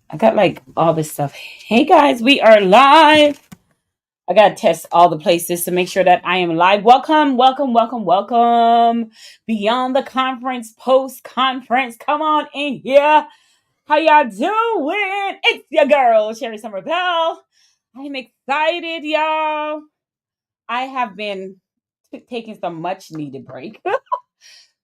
I got like all this stuff. Hey guys, we are live. I gotta test all the places to make sure that I am live. Welcome, welcome, welcome, welcome. Beyond the conference, post conference. Come on in here. How y'all doing? It's your girl, Sherry Summer Bell. I am excited, y'all. I have been taking some much needed break.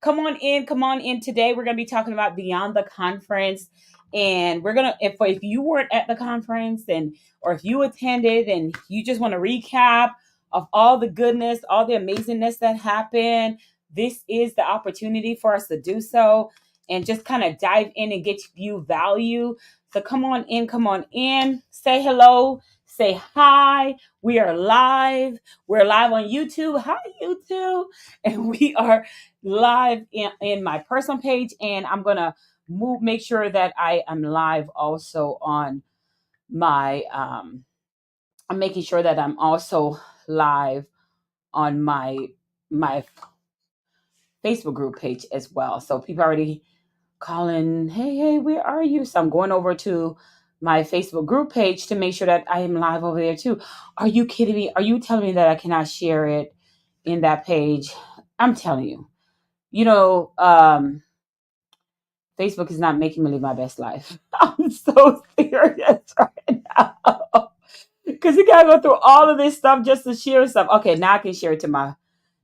Come on in, come on in. Today we're going to be talking about beyond the conference, and we're going to if you weren't at the conference and or if you attended and you just want to recap of all the goodness, all the amazingness that happened, this is the opportunity for us to do so and just kind of dive in and get you value. So come on in, come on in. Say hello, say hi. We are live. We're live on YouTube. Hi YouTube. And we are live in my personal page, and I'm gonna make sure that I am live also on my I'm making sure that I'm also live on my Facebook group page as well. So people already calling, hey, where are you? So I'm going over to my Facebook group page to make sure that I am live over there too. Are you kidding me? Are you telling me that I cannot share it in that page? I'm telling you. You know, Facebook is not making me live my best life. I'm so serious right now. Because you gotta go through all of this stuff just to share stuff. Okay, now I can share it to my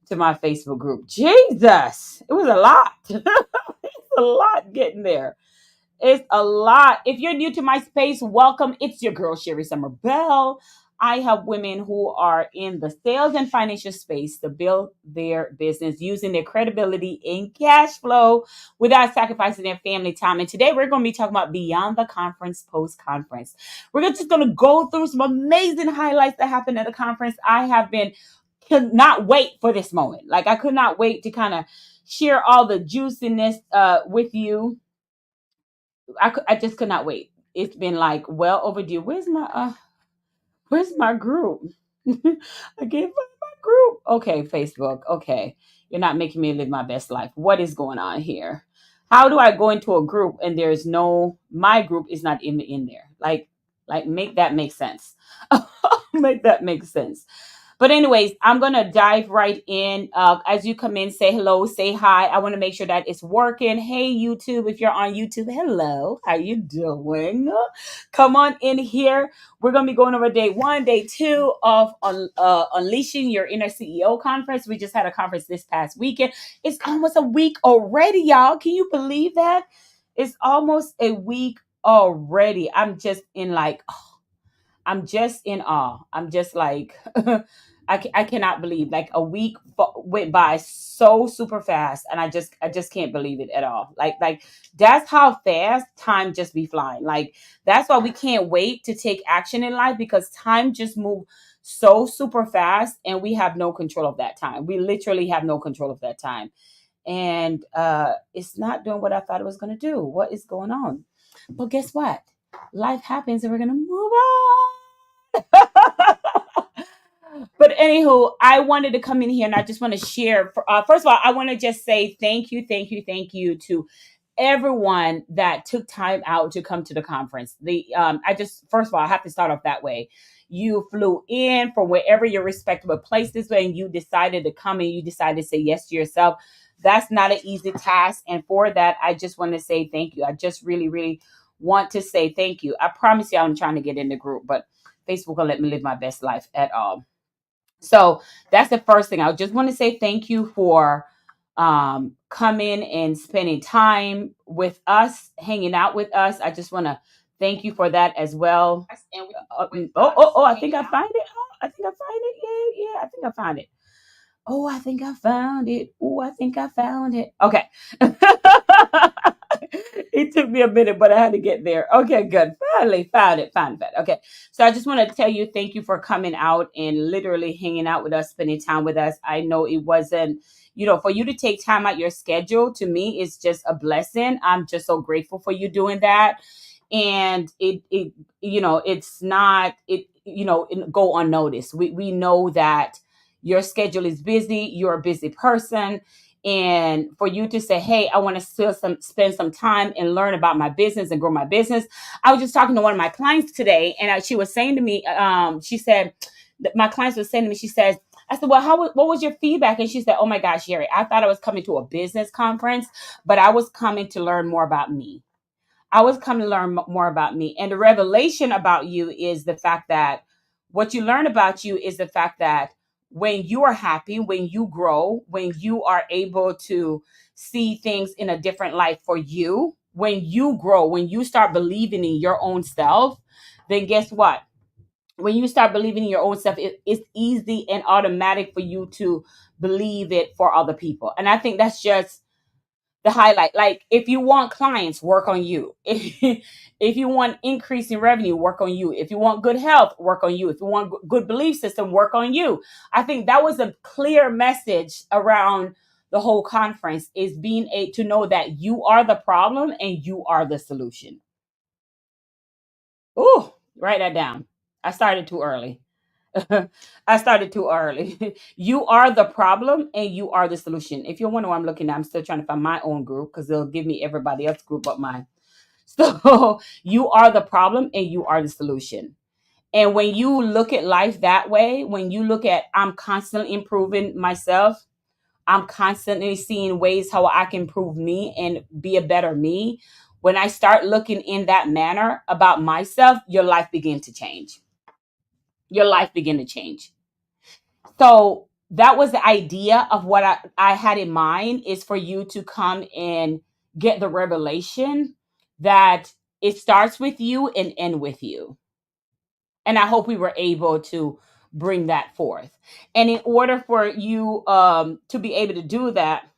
Facebook group. Jesus, it was a lot. It's a lot getting there. It's a lot. If you're new to my space, welcome. It's your girl, Sherry Summer Bell. I help women who are in the sales and financial space to build their business using their credibility and cash flow without sacrificing their family time. And today we're going to be talking about beyond the conference, post conference. We're just going to go through some amazing highlights that happened at the conference. I have been could not wait for this moment. Like I could not wait to kind of share all the juiciness with you. I just could not wait. It's been like well overdue. Where's my group? I can't find my group. Okay, Facebook. Okay. You're not making me live my best life. What is going on here? How do I go into a group and there's no my group is not in there? Like make that make sense. Make that make sense. But anyways, I'm gonna dive right in. As you come in, say hello, say hi. I want to make sure that it's working. Hey YouTube, if you're on YouTube, hello, how you doing? Come on in here. We're gonna be going over day one, day two of unleashing your inner CEO conference. We just had a conference this past weekend. It's almost a week already, y'all. Can you believe that? It's almost a week already. I'm just in awe. I'm just like, I cannot believe like a week went by so super fast, and I just can't believe it at all. Like that's how fast time just be flying. Like that's why we can't wait to take action in life because time just moved so super fast, and we have no control of that time. We literally have no control of that time, and it's not doing what I thought it was going to do. What is going on? But guess what? Life happens, and we're gonna move on. But anywho, I wanted to come in here and I just want to share. First of all, I want to just say thank you, thank you, thank you to everyone that took time out to come to the conference. I just first of all, I have to start off that way. You flew in from wherever your respective places and you decided to come and you decided to say yes to yourself. That's not an easy task, and for that, I just want to say thank you. I just really, really want to say thank you. I promise you, I'm trying to get in the group, but Facebook will let me live my best life at all. So that's the first thing. I just want to say thank you for coming and spending time with us, hanging out with us. I just want to thank you for that as well. I think I find it. Oh, I think I find it. Yeah, I think I found it. Oh, I think I found it. Oh, I think I found it. Okay. It took me a minute, but I had to get there. Okay, good. Finally found it. Found it. Okay. So I just want to tell you thank you for coming out and literally hanging out with us, spending time with us. I know it wasn't, for you to take time out your schedule, to me, it's just a blessing. I'm just so grateful for you doing that. And it's not, it go unnoticed. We know that your schedule is busy. You're a busy person. and for you to say, hey, I want to still spend some time and learn about my business and grow my business. I was just talking to one of my clients today, and she was saying to me, she said, my clients was saying to me, she says, I said, well, what was your feedback? And she said, oh my gosh, Sherry, I thought I was coming to a business conference, but I was coming to learn more about me. I was coming to learn more about me. And the revelation about you is the fact that what you learn about you is the fact that when you are happy, when you grow, when you are able to see things in a different light for you, when you grow, when you start believing in your own self, then guess what? When you start believing in your own self, it's easy and automatic for you to believe it for other people. And I think that's just the highlight. Like, if you want clients, work on you. If you want increase in revenue, work on you. If you want good health, work on you. If you want good belief system, work on you. I think that was a clear message around the whole conference, is being able to know that you are the problem and you are the solution. Ooh, write that down. I started too early. I started too early. You are the problem and you are the solution. If you're wondering what I'm looking at, I'm still trying to find my own group because they'll give me everybody else's group but mine. So you are the problem and you are the solution. And when you look at life that way, when you look at, I'm constantly improving myself, I'm constantly seeing ways how I can improve me and be a better me. When I start looking in that manner about myself, your life begin to change. Your life begin to change. So that was the idea of what I had in mind, is for you to come and get the revelation that it starts with you and end with you. And I hope we were able to bring that forth. And in order for you to be able to do that,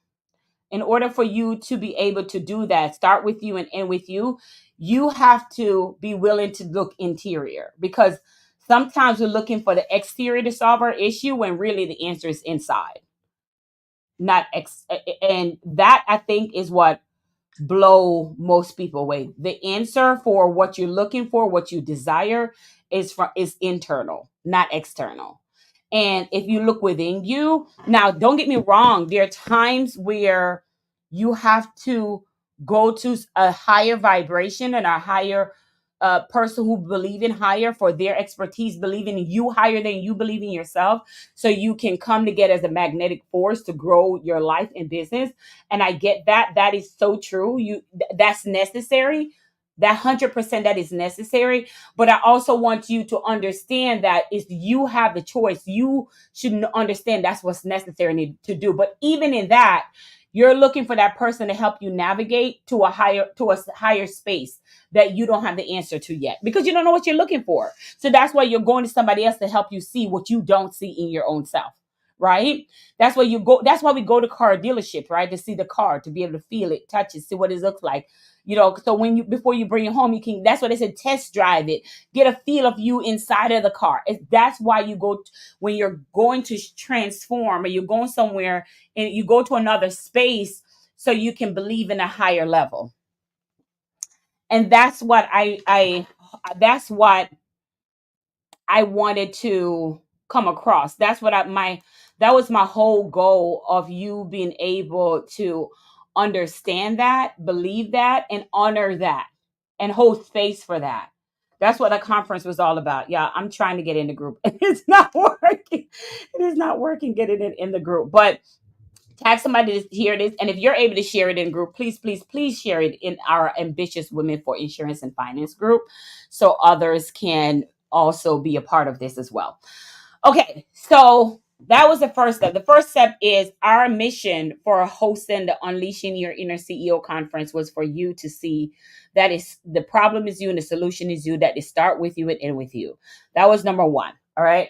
in order for you to be able to do that, start with you and end with you have to be willing to look interior, because sometimes we're looking for the exterior to solve our issue when really the answer is inside, not and that, I think, is what blow most people away. The answer for what you're looking for, what you desire, is internal, not external. And if you look within you, now don't get me wrong, there are times where you have to go to a higher vibration and a higher person who believe in higher, for their expertise, believing in you higher than you believe in yourself, so you can come together as a magnetic force to grow your life and business. And I get that. That is so true. That's necessary. That 100%, that is necessary. But I also want you to understand that is, you have the choice. You should understand that's what's necessary to do. But even in that, you're looking for that person to help you navigate to a higher space that you don't have the answer to yet, because you don't know what you're looking for. So that's why you're going to somebody else to help you see what you don't see in your own self. Right? That's why you go. That's why we go to car dealership, right? To see the car, to be able to feel it, touch it, see what it looks like. So when you, before you bring it home, you can. That's why they said test drive it, get a feel of you inside of the car. That's why you go when you're going to transform, or you're going somewhere and you go to another space, so you can believe in a higher level. And that's what that's what I wanted to come across. That's what that was my whole goal, of you being able to understand that, believe that, and honor that, and hold space for that. That's what the conference was all about. Yeah, I'm trying to get in the group. It's not working. It is not working getting it in the group. But tag somebody to hear this. And if you're able to share it in group, please, please, please share it in our Ambitious Women for Insurance and Finance group, so others can also be a part of this as well. Okay, so that was the first step. The first step is our mission for hosting the Unleashing Your Inner CEO conference was for you to see that is the problem is you and the solution is you, that they start with you and end with you. That was number one. All right.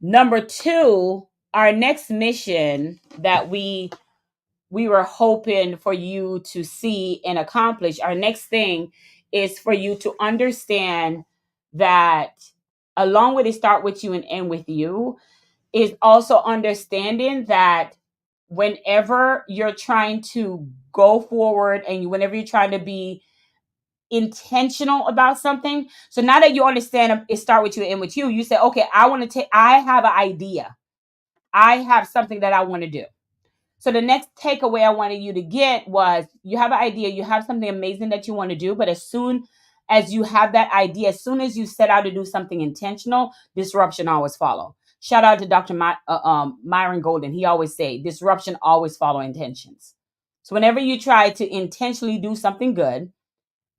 Number two, our next mission that we were hoping for you to see and accomplish, our next thing is for you to understand that along with it start with you and end with you, is also understanding that whenever you're trying to go forward and whenever you're trying to be intentional about something. So now that you understand it start with you and end with you, you say, okay, I have an idea. I have something that I want to do. So the next takeaway I wanted you to get was, you have an idea, you have something amazing that you want to do, but as soon as you have that idea, as soon as you set out to do something intentional, disruption always follow. Shout out to Dr. Myron Golden. He always say disruption always follow intentions. So whenever you try to intentionally do something good,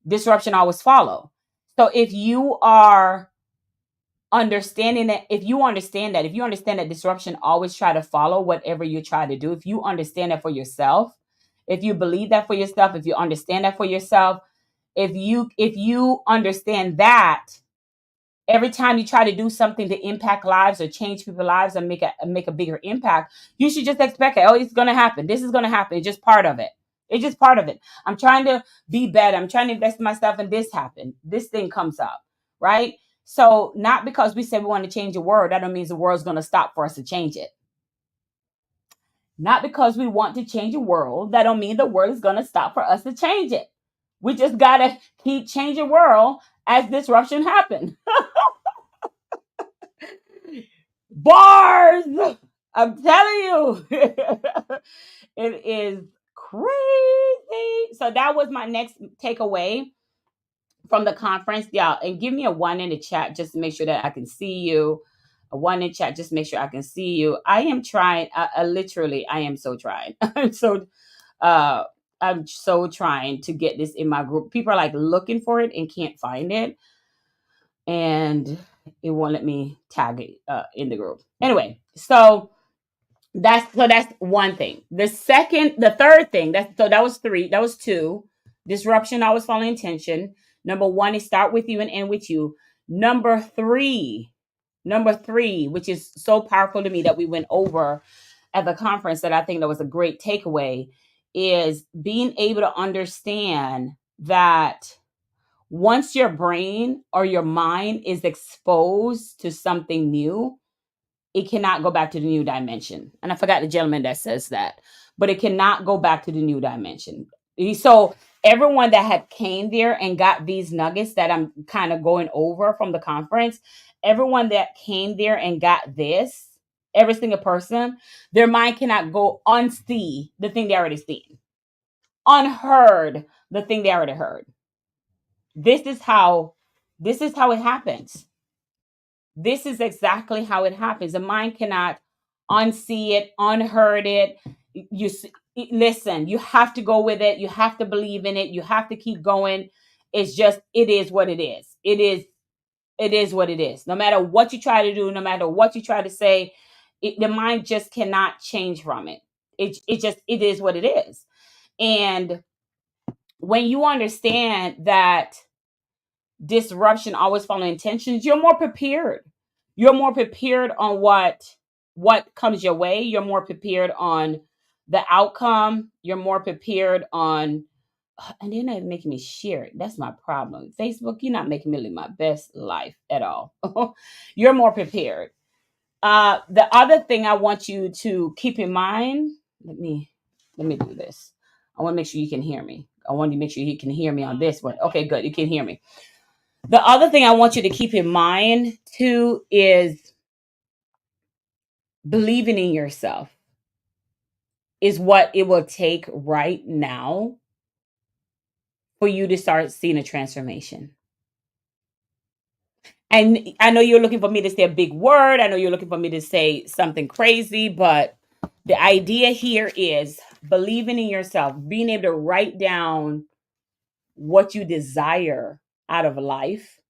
disruption always follow. So if you are understanding that, if you understand that disruption always try to follow whatever you try to do, if you understand that for yourself, if you believe that for yourself, if you understand that for yourself, if you understand that every time you try to do something to impact lives or change people's lives and make a bigger impact, you should just expect it. Oh, it's going to happen. This is going to happen. It's just part of it. It's just part of it. I'm trying to be better. I'm trying to invest in myself, and this happened. This thing comes up, right? So not because we say we want to change the world, that don't mean the world's going to stop for us to change it. Not because we want to change the world, that don't mean the world is going to stop for us to change it. We just got to keep changing the world as disruption happens. Bars! I'm telling you. It is crazy. So that was my next takeaway from the conference. Yeah, and give me a 1 in the chat just to make sure that I can see you. A 1 in chat just to make sure I can see you. I am trying. Literally, I am so trying. Uh I'm so trying to get this in my group. People are like looking for it and can't find it, and it won't let me tag it in the group. Anyway, so that's one thing. The third thing, that was three. That was two. Disruption always follow intention. Number one is start with you and end with you. Number three, which is so powerful to me that we went over at the conference, that I think that was a great takeaway, is being able to understand that once your brain or your mind is exposed to something new, it cannot go back to the new dimension. And I forgot the gentleman that says that, but it cannot go back to the new dimension. So everyone that had came there and got these nuggets that I'm kind of going over from the conference, everyone that came there and got this, every single person, their mind cannot go unsee the thing they already seen, unheard the thing they already heard. This is how it happens. This is exactly how it happens. The mind cannot unsee it, unheard it. You listen. You have to go with it. You have to believe in it. You have to keep going. It's just, it is what it is. It is. It is what it is. No matter what you try to do, no matter what you try to say, the mind just cannot change from it. It is what it is. And when you understand that disruption always follow intentions, you're more prepared. You're more prepared on what comes your way. You're more prepared on the outcome. You're more prepared on, and they're not making me share it. That's my problem. Facebook, you're not making me live my best life at all. You're more prepared. The other thing I want you to keep in mind, let me do this. I want to make sure you can hear me. I want you to make sure you can hear me on this one. Okay, good. You can hear me. The other thing I want you to keep in mind too is believing in yourself is what it will take right now for you to start seeing a transformation. And I know you're looking for me to say a big word. I know you're looking for me to say something crazy, but the idea here is believing in yourself, being able to write down what you desire out of life,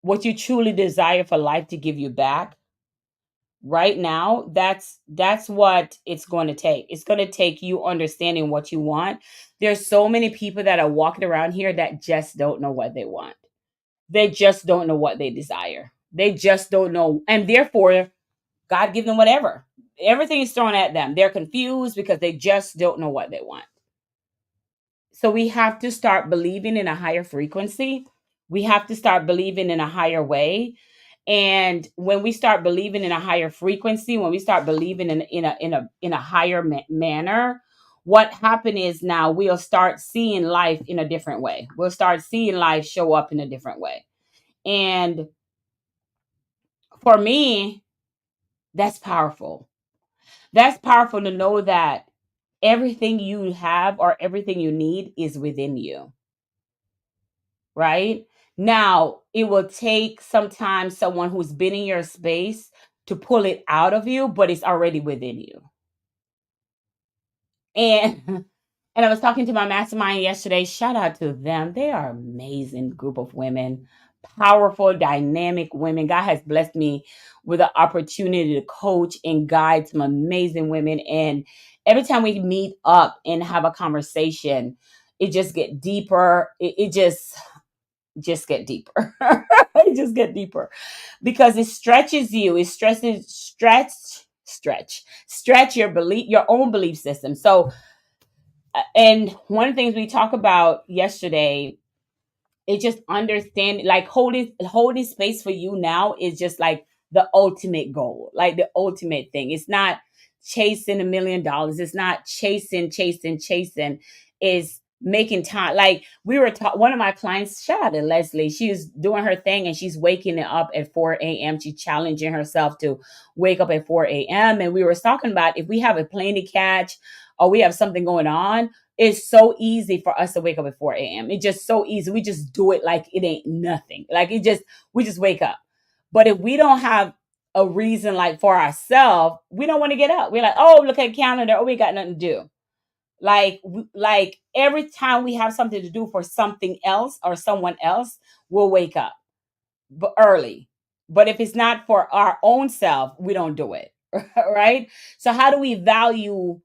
what you truly desire for life to give you back. Right now, that's what it's going to take. It's going to take you understanding what you want. There's so many people that are walking around here that just don't know what they want. They just don't know what they desire. They just don't know, and therefore God give them whatever. Everything is thrown at them. They're confused because they just don't know what they want. So we have to start believing in a higher frequency. We have to start believing in a higher way. And when we start believing in a higher frequency, when we start believing in a higher manner, what happened is now we'll start seeing life in a different way. We'll start seeing life show up in a different way. And for me, that's powerful. That's powerful to know that everything you have or everything you need is within you, right? Now, it will take sometimes someone who's been in your space to pull it out of you, but it's already within you. And and I was talking to my mastermind yesterday. Shout out to them. They are amazing group of women, powerful, dynamic women. God has blessed me with the opportunity to coach and guide some amazing women. And every time we meet up and have a conversation, it just get deeper. It just get deeper. It just get deeper because it stretches you. It stretch your belief, your own belief system. So and one of the things we talked about yesterday, it just understand, like holding space for you now is just like the ultimate goal, like the ultimate thing. It's not chasing $1 million. It's not chasing. Is making time. Like we were one of my clients, shout out to Leslie, she was doing her thing and she's waking up at 4 a.m. She's challenging herself to wake up at 4 a.m. And we were talking about if we have a plane to catch or we have something going on, it's so easy for us to wake up at 4 a.m. It's just so easy. We just do it like it ain't nothing. Like we just wake up. But if we don't have a reason like for ourselves, we don't want to get up. We're like, oh, look at the calendar. Oh, we got nothing to do. Like every time we have something to do for something else or someone else, we'll wake up but early. But if it's not for our own self, we don't do it. Right? So how do we value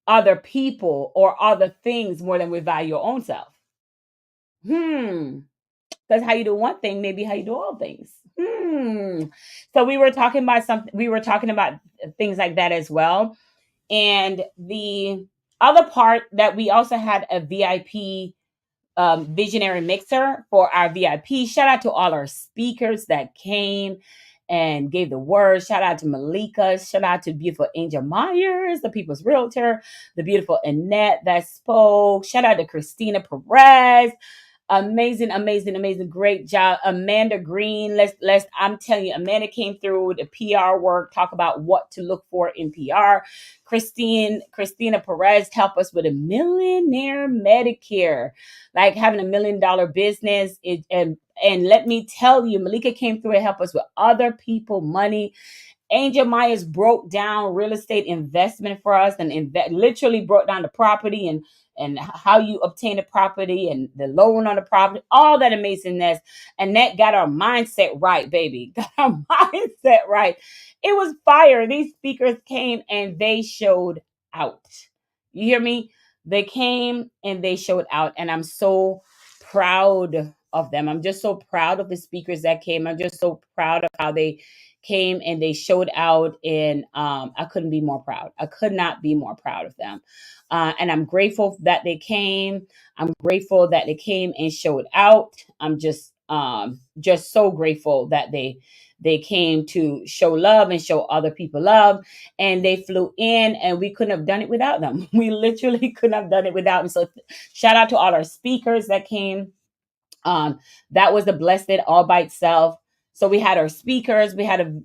other people or other things more than we value your own self? Because how you do one thing, maybe how you do all things. So we were talking about something. We were talking about things like that as well. And the other part that we also had a VIP visionary mixer for our VIP. Shout out to all our speakers that came and gave the word. Shout out to Malika. Shout out to beautiful Angel Myers, the people's realtor, the beautiful Annette that spoke. Shout out to Christina Perez. Amazing, great job, Amanda Green. Let's I'm telling you, Amanda came through with the PR work, talk about what to look for in PR. Christina Perez helped us with a millionaire Medicare, like having $1 million business. And let me tell you, Malika came through and helped us with other people money. Angel Myers broke down real estate investment for us and literally broke down the property and how you obtain a property and the loan on the property, all that amazingness. And that got our mindset right, baby. Got our mindset right. It was fire. These speakers came and they showed out. You hear me? They came and they showed out. And I'm so proud of them. I'm just so proud of the speakers that came. I'm just so proud of how they came and they showed out. And I couldn't be more proud. I could not be more proud of them. And I'm grateful that they came. I'm grateful that they came and showed out. I'm just so grateful that they came to show love and show other people love. And they flew in and we couldn't have done it without them. We literally couldn't have done it without them. So shout out to all our speakers that came. That was a blessed all by itself. So we had our speakers, we had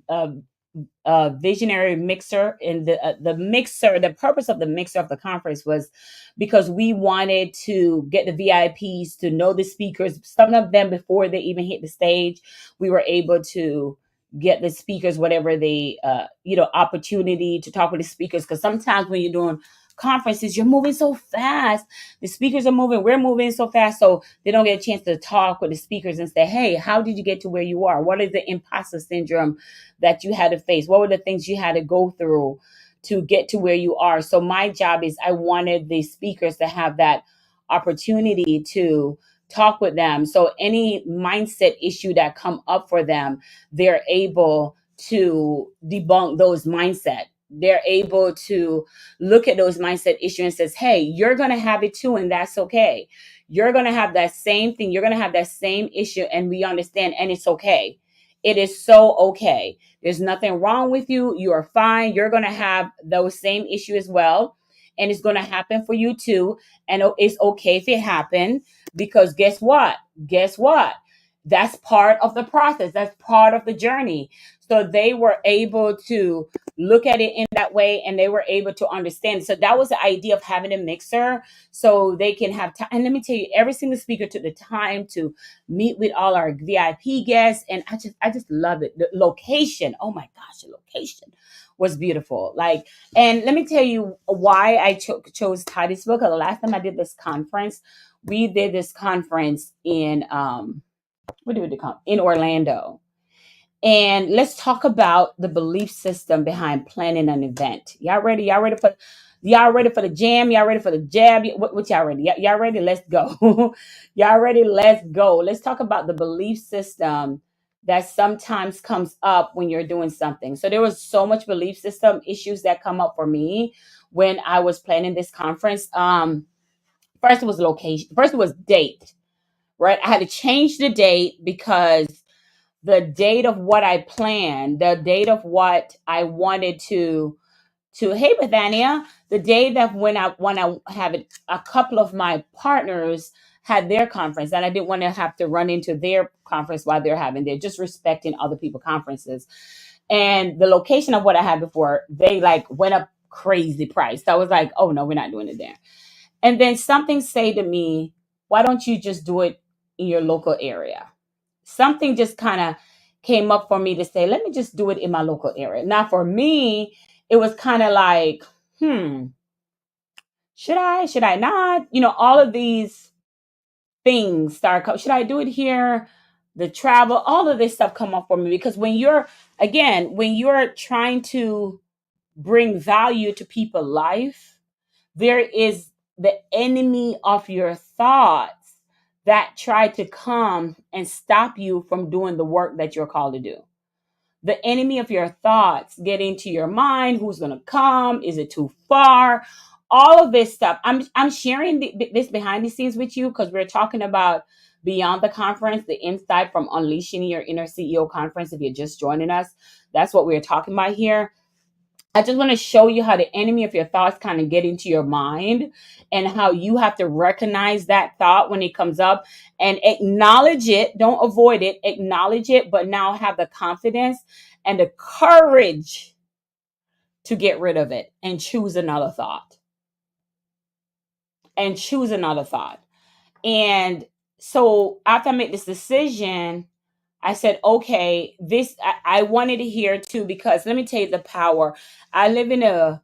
a visionary mixer, and the mixer. The purpose of the mixer of the conference was because we wanted to get the VIPs to know the speakers. Some of them before they even hit the stage, we were able to get the speakers whatever they opportunity to talk with the speakers, because sometimes when you're doing conferences, you're moving so fast. The speakers are moving, we're moving so fast, so they don't get a chance to talk with the speakers and say, hey, how did you get to where you are? What is the imposter syndrome that you had to face? What were the things you had to go through to get to where you are? So my job is, I wanted the speakers to have that opportunity to talk with them. So any mindset issue that come up for them, they're able to debunk those mindset. They're able to look at those mindset issues and says, hey, you're going to have it too, and that's okay. You're going to have that same thing. You're going to have that same issue, and we understand, and it's okay. It is so okay. There's nothing wrong with you. You are fine. You're going to have those same issues as well, and it's going to happen for you too. And it's okay if it happened, because guess what? Guess what? That's part of the process. That's part of the journey. So they were able to look at it in that way, and they were able to understand. So that was the idea of having a mixer, so they can have time. And let me tell you, every single speaker took the time to meet with all our VIP guests. And I just love it. The location, oh my gosh, the location was beautiful. Like, and let me tell you why I chose Titusville. Because the last time I did this conference, we did this conference in what do we call in Orlando. And let's talk about the belief system behind planning an event. Y'all ready? Y'all ready for the jam? Y'all ready for the jab? What y'all ready? Y'all ready? Let's go. Y'all ready? Let's go. Let's talk about the belief system that sometimes comes up when you're doing something. So there was so much belief system issues that come up for me when I was planning this conference. First it was location. First it was date, right? I had to change the date because the date of what I planned, the date of what I wanted to hey Bethania, the day that when I have it, a couple of my partners had their conference, and I didn't want to have to run into their conference while they're having their, just respecting other people conferences. And the location of what I had before, they like went up crazy price. So I was like, oh no, we're not doing it there. And then something say to me, why don't you just do it in your local area? Something just kind of came up for me to say, let me just do it in my local area. Now, for me, it was kind of like, should I not? All of these things start coming. Should I do it here? The travel, all of this stuff come up for me because when you're trying to bring value to people's life, there is the enemy of your thoughts that try to come and stop you from doing the work that you're called to do. The enemy of your thoughts get into your mind. Who's going to come? Is it too far? All of this stuff. I'm sharing this behind the scenes with you because we're talking about beyond the conference, the insight from unleashing your inner CEO conference. If you're just joining us, that's what we're talking about here. I just want to show you how the enemy of your thoughts kind of get into your mind and how you have to recognize that thought when it comes up and acknowledge it. Don't avoid it, acknowledge it, but now have the confidence and the courage to get rid of it and choose another thought. And choose another thought. And so after I made this decision, I said, okay, I wanted to hear too, because let me tell you the power. I live in a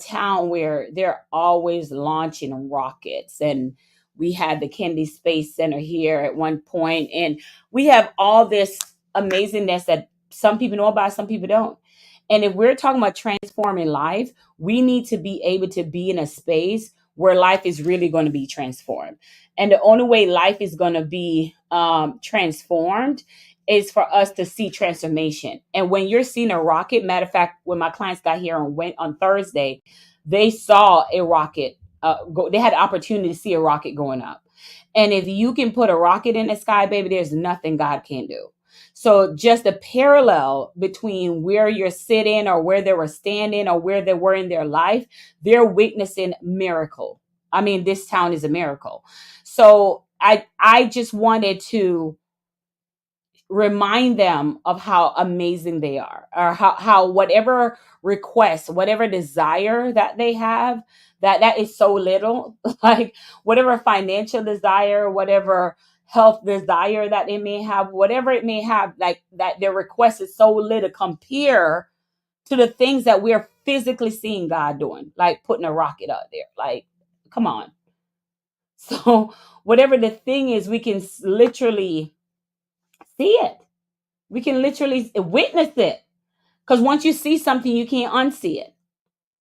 town where they're always launching rockets, and we had the Kennedy Space Center here at one point, and we have all this amazingness that some people know about, some people don't. And if we're talking about transforming life, we need to be able to be in a space where life is really going to be transformed. And the only way life is going to be transformed is for us to see transformation. And when you're seeing a rocket, matter of fact, when my clients got here on Thursday, they saw a rocket they had the opportunity to see a rocket going up. And if you can put a rocket in the sky, baby, there's nothing God can't do. So just a parallel between where you're sitting or where they were standing or where they were in their life, they're witnessing miracle. I mean, this town is a miracle. So I just wanted to remind them of how amazing they are, or how whatever request, whatever desire that they have, that is so little, like whatever financial desire, whatever health desire that they may have, whatever it may have, like that their request is so little compared to the things that we're physically seeing God doing, like putting a rocket out there. Like, come on. So whatever the thing is, we can literally see it. We can literally witness it. Because once you see something, you can't unsee it.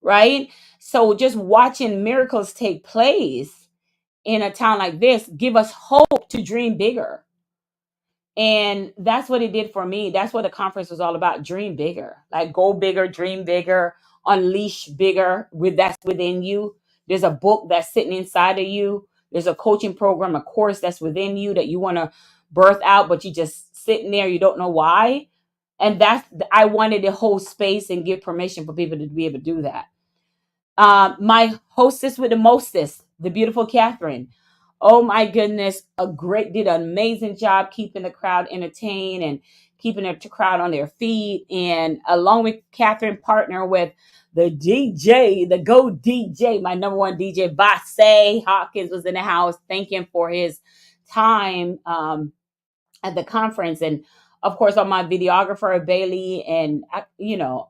Right? So just watching miracles take place in a town like this give us hope to dream bigger. And that's what it did for me. That's what the conference was all about. Dream bigger. Like go bigger, dream bigger, unleash bigger that's within you. There's a book that's sitting inside of you. There's a coaching program, a course that's within you that you want to birth out, but you just sitting there, you don't know why. And I wanted to hold space and give permission for people to be able to do that. My hostess with the mostest, the beautiful Catherine. Oh my goodness, did an amazing job keeping the crowd entertained and keeping the crowd on their feet. And along with Catherine, partner with the DJ, the Go DJ, my number one DJ, Basse Hawkins was in the house. Thank him for his time at the conference, and of course, on my videographer Bailey, and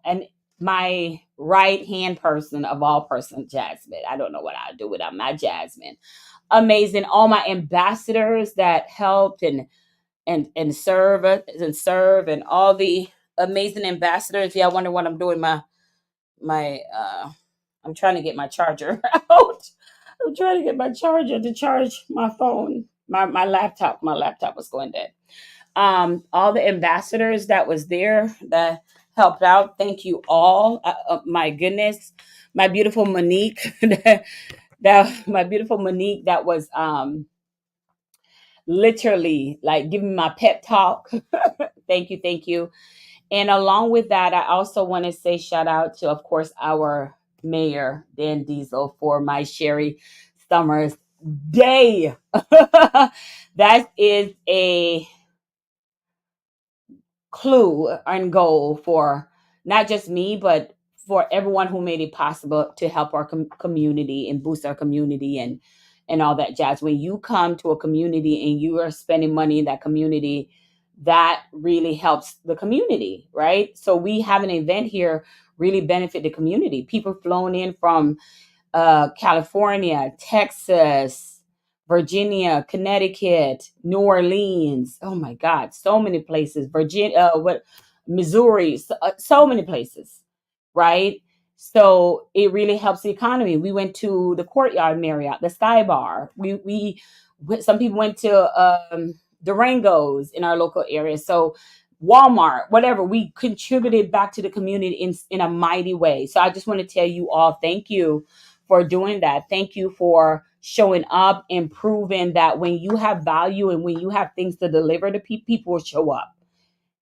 and my right hand person of all person, Jasmine. I don't know what I'd do without my Jasmine. Amazing. All my ambassadors that helped and serve, and all the amazing ambassadors. Yeah, I wonder what I'm doing. My I'm trying to get my charger out. I'm trying to get my charger to charge my phone. My laptop. My laptop was going dead. All the ambassadors that was there that helped out. Thank you all. My goodness, my beautiful Monique. that my beautiful Monique that was literally like giving my pep talk. Thank you, thank you. And along with that, I also want to say shout out to, of course, our mayor Dan Diesel for my Sherry Summers Day. That is a clue and goal for not just me, but for everyone who made it possible to help our community and boost our community and all that jazz. When you come to a community and you are spending money in that community, that really helps the community, right? So we have an event here really benefit the community. People flown in from California, Texas, Virginia, Connecticut, New Orleans. Oh my God, so many places. Missouri, so many places, right? So it really helps the economy. We went to the Courtyard Marriott, the Sky Bar. Some people went to Durango's in our local area. So Walmart, whatever, we contributed back to the community in a mighty way. So I just want to tell you all, thank you for doing that. Thank you for showing up and proving that when you have value and when you have things to deliver to people will show up.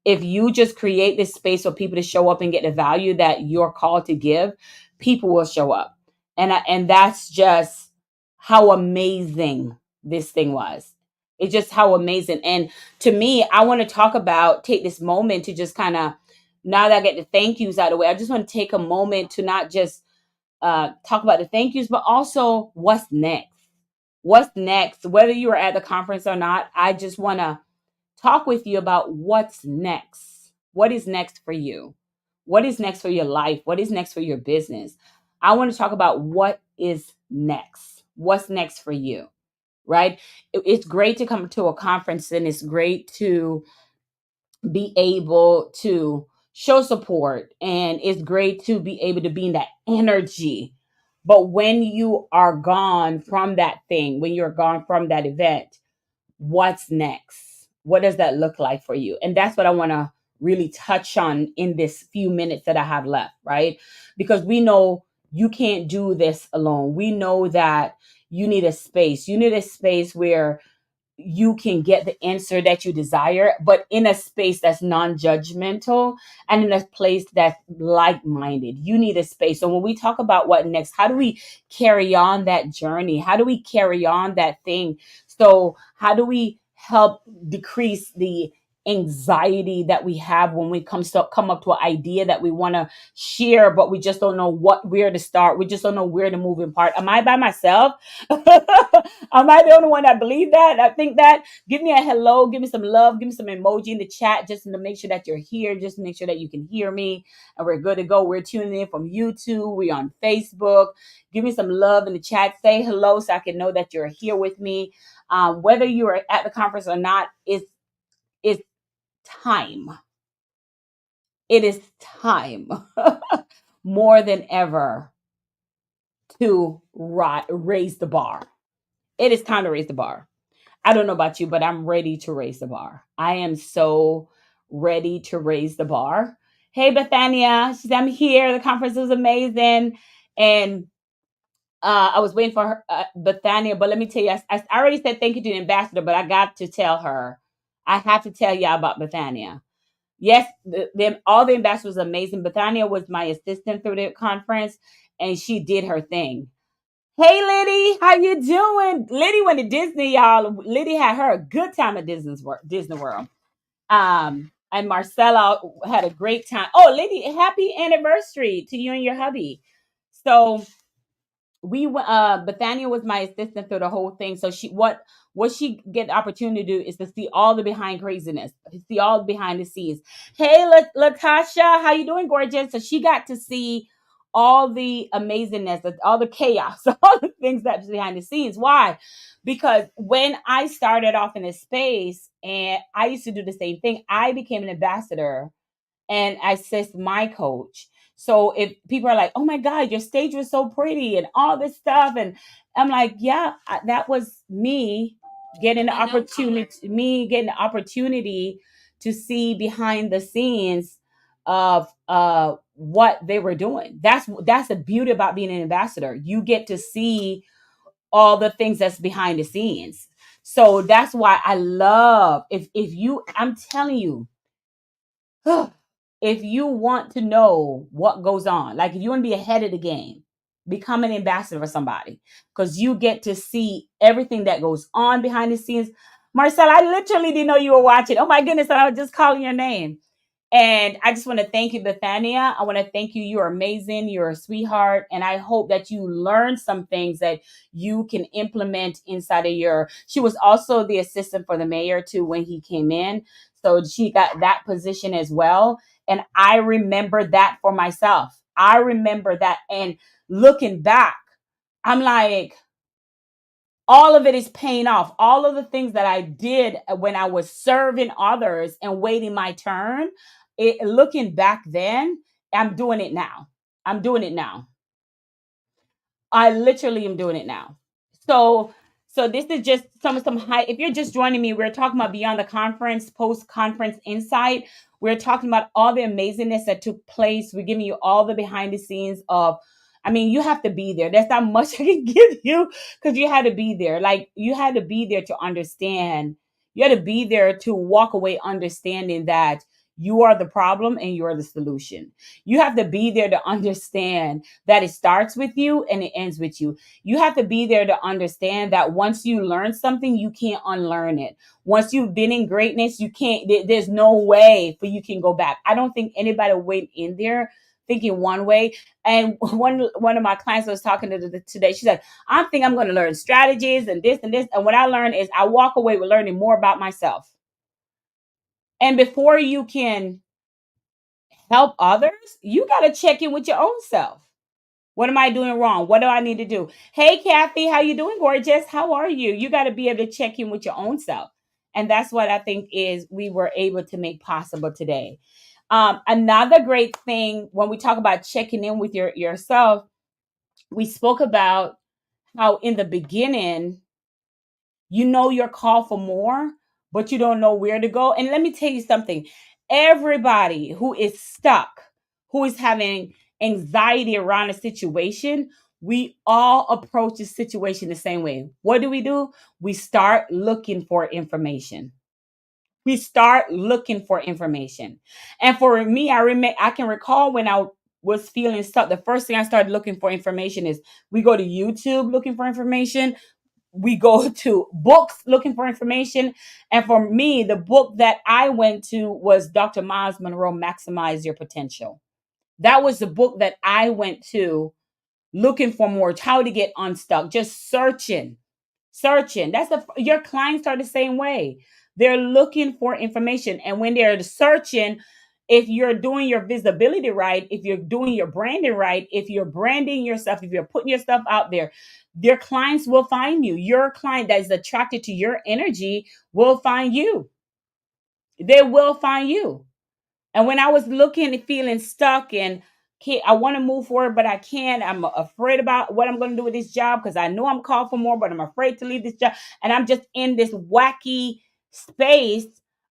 If you just create this space for people to show up and get the value that you're called to give, people will show up. And that's just how amazing this thing was. It's just how amazing. And to me, I want to take this moment to just kind of, now that I get the thank yous out of the way, I just want to take a moment to not just talk about the thank yous, but also what's next. What's next? Whether you are at the conference or not, I just want to talk with you about what's next. What is next for you? What is next for your life? What is next for your business? I want to talk about what is next. What's next for you, right? It's great to come to a conference and it's great to be able to show support, and it's great to be able to be in that energy. But when you are gone from that thing, when you're gone from that event, what's next? What does that look like for you? And that's what I want to really touch on in this few minutes that I have left, right? Because we know you can't do this alone. We know that you need a space. You need a space where you can get the answer that you desire, but in a space that's non-judgmental and in a place that's like-minded. You need a space. So when we talk about what next, how do we carry on that journey? How do we carry on that thing? So how do we help decrease the anxiety that we have when we come up to an idea that we want to share, but we just don't know where to start. We just don't know where to move in part. Am I by myself? Am I the only one that believe that? I think that. Give me a hello, give me some love, give me some emoji in the chat just to make sure that you're here, just to make sure that you can hear me. And we're good to go. We're tuning in from YouTube. We're on Facebook. Give me some love in the chat. Say hello so I can know that you're here with me. Whether you are at the conference or not, it's time. It is time more than ever to raise the bar. It is time to raise the bar. I don't know about you, but I'm ready to raise the bar. I am so ready to raise the bar. Hey, Bethania, she said, I'm here. The conference was amazing. And I was waiting for her, Bethania, but let me tell you, I already said thank you to the ambassador, but I got to tell her. I have to tell y'all about Bethania. Yes, all the ambassadors were amazing. Bethania was my assistant through the conference, and she did her thing. Hey Liddy, how you doing? Liddy went to Disney, y'all. Liddy had her a good time at Disney World. And Marcella had a great time. Oh, Liddy, happy anniversary to you and your hubby. So we Bethania was my assistant through the whole thing. So what she get the opportunity to do is to see all the behind craziness, to see all behind the scenes. Hey, Latasha, how you doing, gorgeous? So she got to see all the amazingness, all the chaos, all the things that's behind the scenes. Why? Because when I started off in this space and I used to do the same thing, I became an ambassador and I assist my coach. So if people are like, "Oh my God, your stage was so pretty," and all this stuff, and I'm like, "Yeah, that was me getting the opportunity, to see behind the scenes of what they were doing." That's the beauty about being an ambassador. You get to see all the things that's behind the scenes. So that's why I love if you. I'm telling you. If you want to know what goes on, like if you want to be ahead of the game, become an ambassador for somebody because you get to see everything that goes on behind the scenes. Marcel, I literally didn't know you were watching. Oh my goodness, I was just calling your name. And I just want to thank you, Bethania. I want to thank you. You're amazing. You're a sweetheart. And I hope that you learn some things that you can implement inside of your. She was also the assistant for the mayor, too, when he came in. So she got that position as well. And I remember that for myself. I remember that. And looking back, I'm like, all of it is paying off. All of the things that I did when I was serving others and waiting my turn, looking back then, I'm doing it now. I'm doing it now. I literally am doing it now. So this is just some high. If you're just joining me, we're talking about beyond the conference, post conference insight. We're talking about all the amazingness that took place. We're giving you all the behind the scenes of. I mean, you have to be there. There's not much I can give you because you had to be there. Like you had to be there to understand. You had to be there to walk away understanding that you are the problem and you are the solution. You have to be there to understand that it starts with you and it ends with you. You have to be there to understand that once you learn something, you can't unlearn it. Once you've been in greatness, you can't, there's no way for you can go back. I don't think anybody went in there thinking one way. And one of my clients was talking to today. She said, I think I'm going to learn strategies and this and this. And what I learned is I walk away with learning more about myself. And before you can help others, you got to check in with your own self. What am I doing wrong? What do I need to do? Hey, Kathy, how you doing, gorgeous? How are you? You got to be able to check in with your own self. And that's what I think is we were able to make possible today. Another great thing when we talk about checking in with yourself, we spoke about how in the beginning, you know you're called for more, but you don't know where to go. And let me tell you something. Everybody who is stuck, who is having anxiety around a situation, we all approach the situation the same way. What do? We start looking for information. We start looking for information. And for me, I can recall when I was feeling stuck, the first thing I started looking for information is we go to YouTube looking for information, we go to books looking for information. And for me, the book that I went to was Dr. Miles Monroe, Maximize Your Potential. That was the book that I went to looking for more, how to get unstuck, just searching. Your clients are the same way. They're looking for information. And when they're searching, if you're doing your visibility right, if you're doing your branding right, if you're branding yourself, if you're putting your stuff out there, their clients will find you. Your client that is attracted to your energy will find you. They will find you. And when I was looking and feeling stuck and I want to move forward, but I can't. I'm afraid about what I'm going to do with this job because I know I'm called for more, but I'm afraid to leave this job. And I'm just in this wacky space.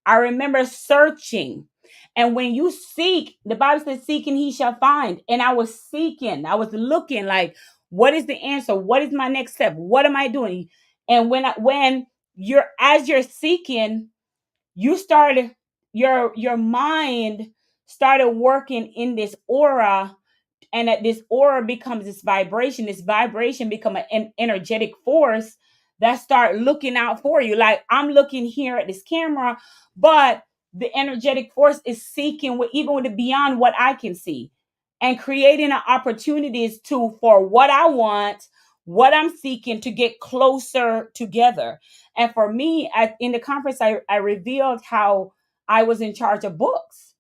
I remember searching. And when you seek, the Bible says, seek and he shall find. And I was seeking, I was looking like, what is the answer? What is my next step? What am I doing? And when as you're seeking, you started your mind started working in this aura and that this aura becomes this vibration become an energetic force that start looking out for you. Like I'm looking here at this camera, but the energetic force is seeking even with beyond what I can see, and creating opportunities to for what I want, what I'm seeking to get closer together. And for me, in the conference, I revealed how I was in charge of books.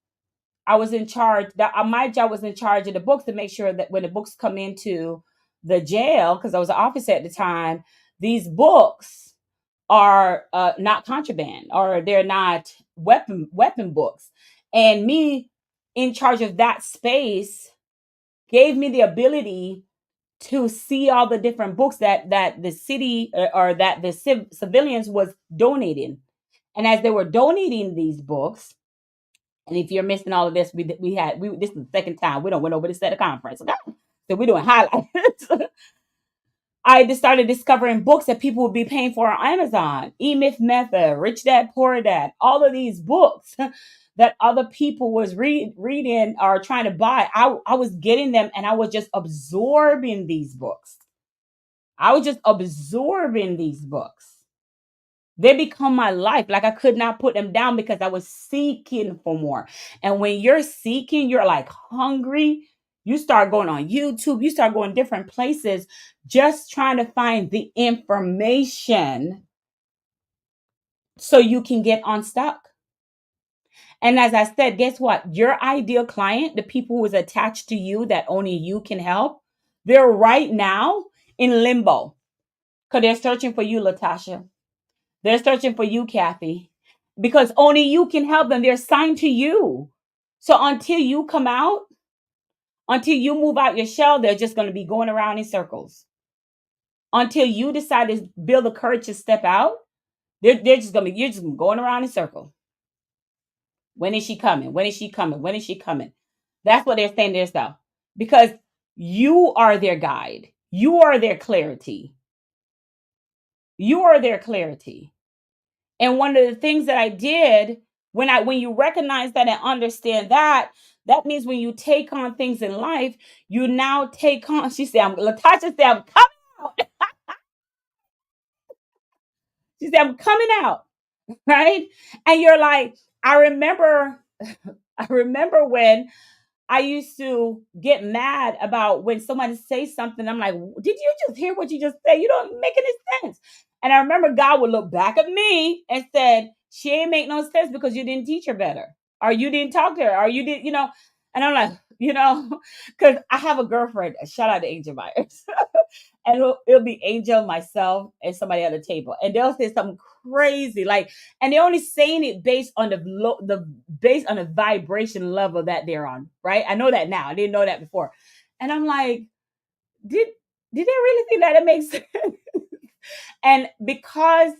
I was in charge that my job was in charge of the books to make sure that when the books come into the jail, because I was an officer at the time, these books are not contraband, or they're not weapon books. And me in charge of that space gave me the ability to see all the different books that the city or that the civilians was donating. And as they were donating these books, and if you're missing all of this, we this is the second time we don't went over this at a conference. Okay? So we're doing highlights. I just started discovering books that people would be paying for on Amazon. E-Myth Method, Rich Dad Poor Dad, all of these books that other people was reading or trying to buy. I was getting them and I was just absorbing these books. I was just absorbing these books. They become my life. Like I could not put them down because I was seeking for more. And when you're seeking, you're like hungry. You start going on YouTube, you start going different places, just trying to find the information so you can get unstuck. And as I said, guess what? Your ideal client, the people who is attached to you that only you can help, they're right now in limbo because they're searching for you, Latasha. They're searching for you, Kathy, because only you can help them. They're assigned to you. So until you come out, until you move out your shell, they're just going to be going around in circles. Until you decide to build the courage to step out, they're just going to be, you're just going around in circles. When is she coming? When is she coming? When is she coming? That's what they're saying to themselves. Because you are their guide. You are their clarity. You are their clarity. And one of the things that I did when you recognize that and understand that, that means when you take on things in life, you now take on. Latasha said, I'm coming out. She said, I'm coming out. Right. And you're like, I remember when I used to get mad about when somebody says something. I'm like, did you just hear what you just said? You don't make any sense. And I remember God would look back at me and said, she ain't make no sense because you didn't teach her better. Or you didn't talk to her. Or you didn't, And I'm like, because I have a girlfriend. Shout out to Angel Myers. And it'll be Angel, myself, and somebody at the table. And they'll say something crazy. Like, and they're only saying it based on based on the vibration level that they're on, right? I know that now. I didn't know that before. And I'm like, did they really think that it makes sense? And because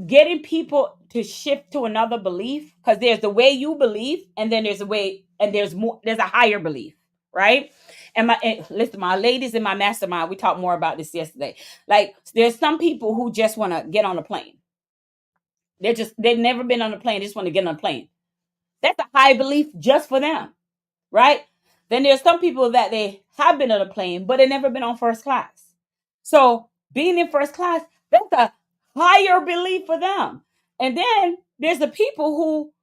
getting people to shift to another belief, because there's the way you believe, and then there's a way, and there's a higher belief, right? And listen, my ladies in my mastermind, we talked more about this yesterday. Like, there's some people who just want to get on a plane. They've never been on a plane, they just want to get on a plane. That's a high belief just for them, right? Then there's some people that they have been on a plane, but they've never been on first class. So being in first class, that's a higher belief for them. And then there's the people who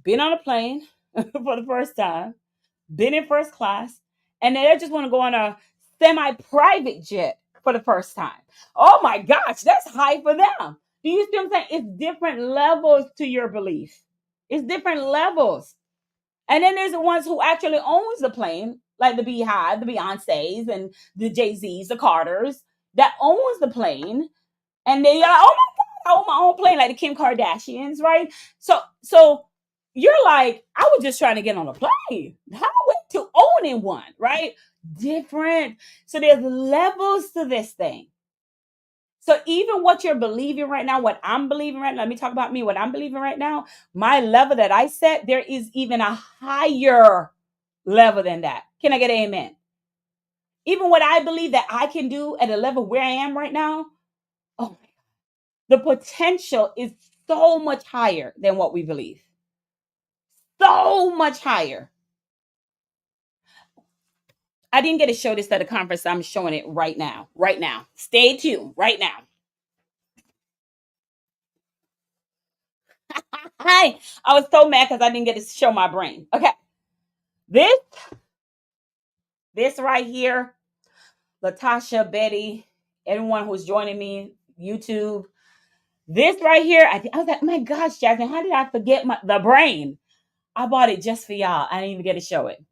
been on a plane for the first time, been in first class, and they just want to go on a semi-private jet for the first time. Oh my gosh, that's high for them. Do you see what I'm saying? It's different levels to your belief. It's different levels. And then there's the ones who actually owns the plane, like the Beehive, the Beyoncés, and the Jay-Z's, the Carters, that owns the plane. And they are like, oh my God, I own my own plane, like the Kim Kardashians, right? So you're like, I was just trying to get on a plane. How to owning one, right? Different. So there's levels to this thing. So even what you're believing right now, what I'm believing right now, let me talk about me, what I'm believing right now, my level that I set, there is even a higher level than that. Can I get an amen? Even what I believe that I can do at a level where I am right now, oh, the potential is so much higher than what we believe. So much higher. I didn't get to show this at a conference. So I'm showing it right now. Right now. Stay tuned. Right now. Hi. I was so mad because I didn't get to show my brain. Okay. This, this right here, Latasha, Betty, everyone who's joining me, YouTube. This right here, I was like, my gosh, Jasmine, how did I forget the brain? I bought it just for y'all. I didn't even get to show it.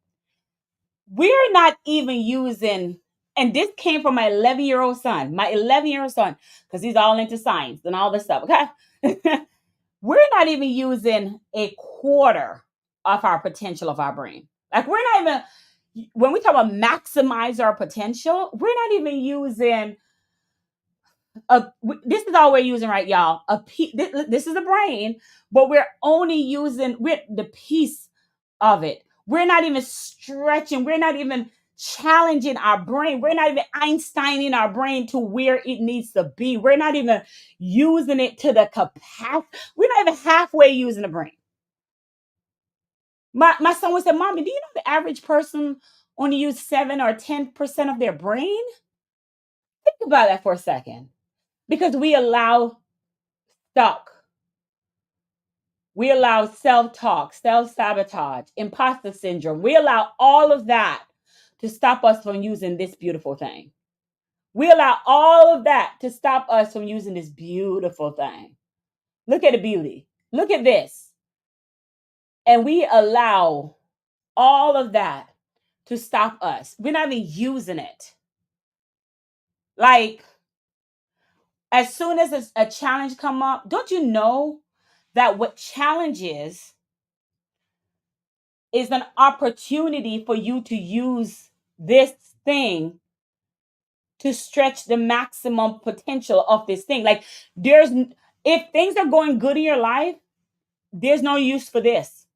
We're not even using, and this came from my 11-year-old son, because he's all into science and all this stuff. Okay. We're not even using a quarter of our potential of our brain. Like, we're not even, when we talk about maximize our potential, we're not even using this is all we're using, right, y'all? This is the brain, but we're only using the piece of it. We're not even stretching. We're not even challenging our brain. We're not even Einsteining our brain to where it needs to be. We're not even using it to the capacity. We're not even halfway using the brain. My son would say, Mommy, do you know the average person only use 7 or 10% of their brain? Think about that for a second. Because we allow stuck. We allow self-talk, self-sabotage, imposter syndrome. We allow all of that to stop us from using this beautiful thing. We allow all of that to stop us from using this beautiful thing. Look at the beauty. Look at this. And we allow all of that to stop us. We're not even using it. Like, as soon as a challenge come up, don't you know that what challenge is an opportunity for you to use this thing to stretch the maximum potential of this thing. Like, if things are going good in your life, there's no use for this.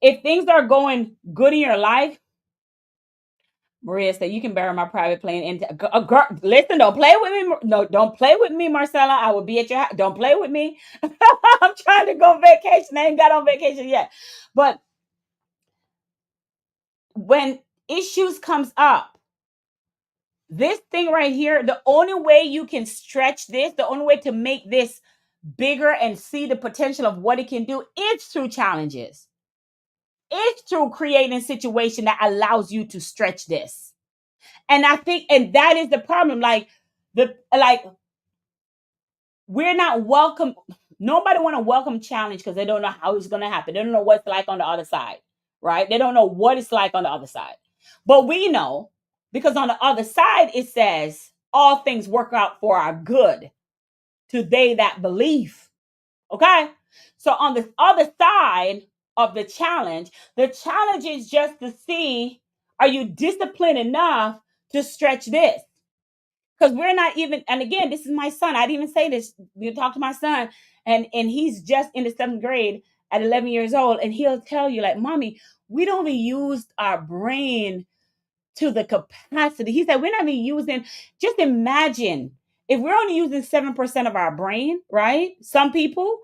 If things are going good in your life, Maria said, you can borrow my private plane. Listen, don't play with me. No, don't play with me, Marcella. I will be at your house. Don't play with me. I'm trying to go vacation. I ain't got on vacation yet. But when issues comes up, this thing right here, the only way you can stretch this, the only way to make this bigger and see the potential of what it can do, is through challenges. It's through creating a situation that allows you to stretch this. And I think, and that is the problem. We're not welcome. Nobody want to welcome challenge because they don't know how it's going to happen. They don't know what it's like on the other side, right? They don't know what it's like on the other side. But we know, because on the other side, it says all things work out for our good to they that believe. Okay. So on the other side of the challenge is just to see, are you disciplined enough to stretch this? Because we're not even, and again, this is my son. I didn't even say this. You talk to my son, and he's just in the 7th grade at 11 years old, and he'll tell you, like, Mommy, we don't even use our brain to the capacity. He said, we're not even using, just imagine if we're only using 7% of our brain, right? Some people,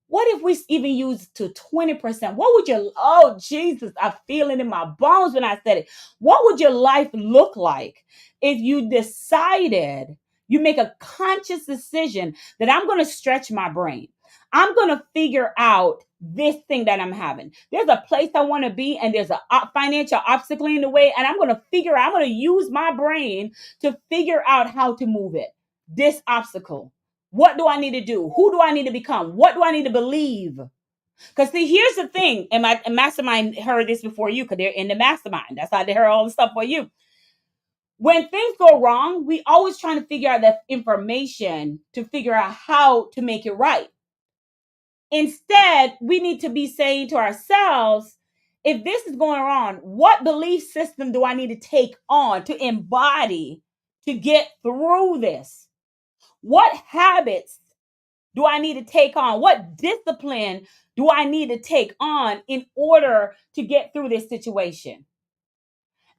what if we even use to 20%? What would oh, Jesus, I feel it in my bones when I said it. What would your life look like if you decided, you make a conscious decision that I'm going to stretch my brain? I'm going to figure out this thing that I'm having. There's a place I want to be, and there's a financial obstacle in the way, and I'm going to use my brain to figure out how to move it. This obstacle. What do I need to do? Who do I need to become? What do I need to believe? Because see, here's the thing, and my mastermind heard this before you, because they're in the mastermind. That's how they heard all the stuff for you. When things go wrong, we always trying to figure out that information to figure out how to make it right. Instead, we need to be saying to ourselves, if this is going on, what belief system do I need to take on to embody to get through this? What habits do I need to take on? What discipline do I need to take on in order to get through this situation?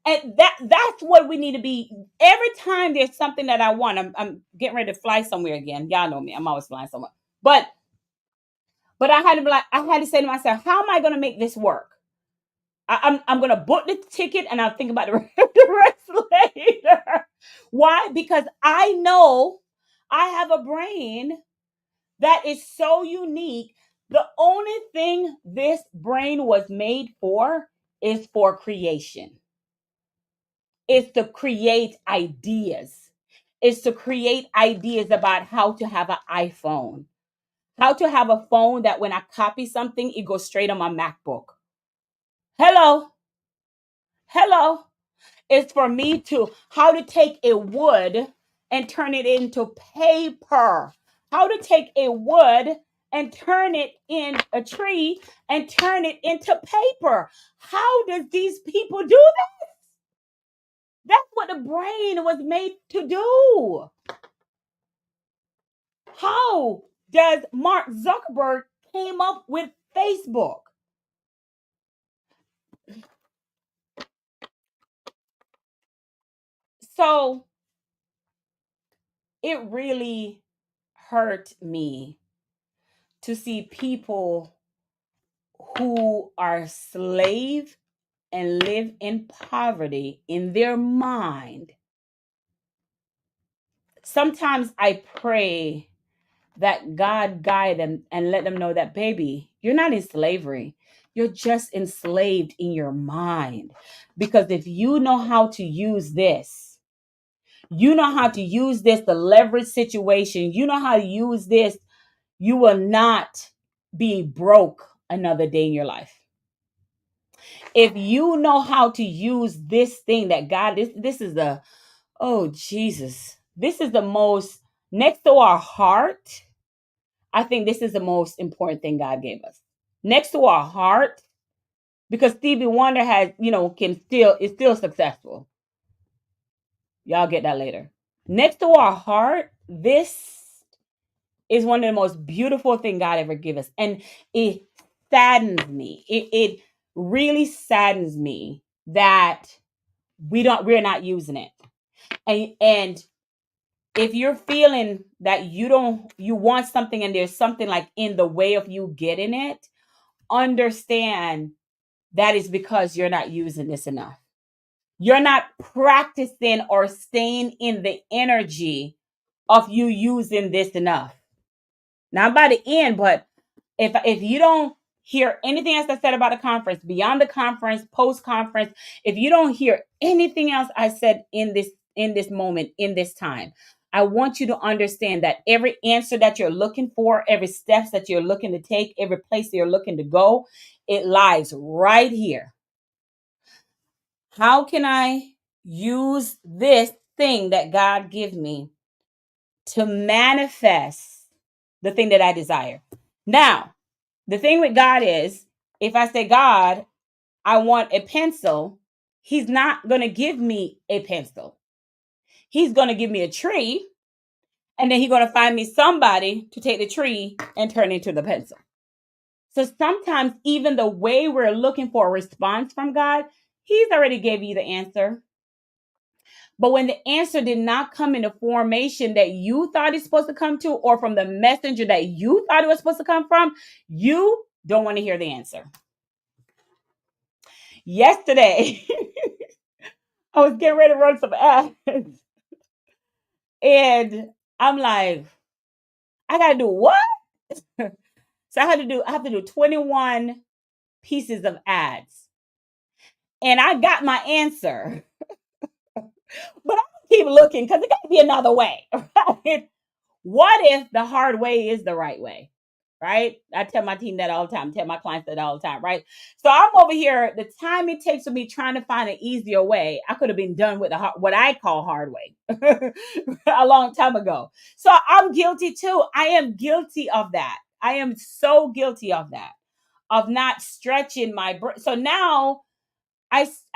And that's what we need to be. Every time there's something that I want, I'm getting ready to fly somewhere again. Y'all know me. I'm always flying somewhere. But I had to say to myself, how am I going to make this work? I'm gonna book the ticket and I'll think about the rest later. Why? Because I know I have a brain that is so unique. The only thing this brain was made for is for creation. It's to create ideas. It's to create ideas about how to have an iPhone, how to have a phone that when I copy something, it goes straight on my MacBook. Hello, hello. It's for me to how to take a wood and turn it into paper. How to take a wood and turn it in a tree and turn it into paper. How does these people do that? That's what the brain was made to do. How does Mark Zuckerberg came up with Facebook? So it really hurt me to see people who are slave and live in poverty in their mind. Sometimes I pray that God guide them and let them know that, baby, you're not in slavery. You're just enslaved in your mind. Because if you know how to use this, you know how to use this to leverage situation, you know how to use this, you will not be broke another day in your life. If you know how to use this thing that God, this is the, oh Jesus, this is the most, next to our heart, I think this is the most important thing God gave us. Next to our heart, because Stevie Wonder has, can still, is still successful. Y'all get that later. Next to our heart, this is one of the most beautiful thing God ever gave us. And it saddens me. It really saddens me that we're not using it. And if you're feeling that you want something and there's something like in the way of you getting it, understand that is because you're not using this enough. You're not practicing or staying in the energy of you using this enough. Now I'm about to end, but if you don't hear anything else I said about the conference, beyond the conference, post conference, if you don't hear anything else I said in this moment, in this time, I want you to understand that every answer that you're looking for, every steps that you're looking to take, every place that you're looking to go, it lies right here. How can I use this thing that God give me to manifest the thing that I desire? Now, the thing with God is, if I say, God, I want a pencil, he's not going to give me a pencil. He's going to give me a tree, and then he's going to find me somebody to take the tree and turn into the pencil. So sometimes even the way we're looking for a response from God, he's already gave you the answer. But when the answer did not come in the formation that you thought it's supposed to come to, or from the messenger that you thought it was supposed to come from, you don't want to hear the answer. Yesterday, I was getting ready to run some ads. And I'm like, I gotta do what? So I have to do 21 pieces of ads. And I got my answer. But I keep looking because it gotta be another way. Right? What if the hard way is the right way? Right? I tell my team that all the time, tell my clients that all the time, right? So I'm over here, the time it takes for me trying to find an easier way, I could have been done with what I call hard way a long time ago. So I'm guilty too. I am guilty of that. I am so guilty of that, of not stretching my brain. So now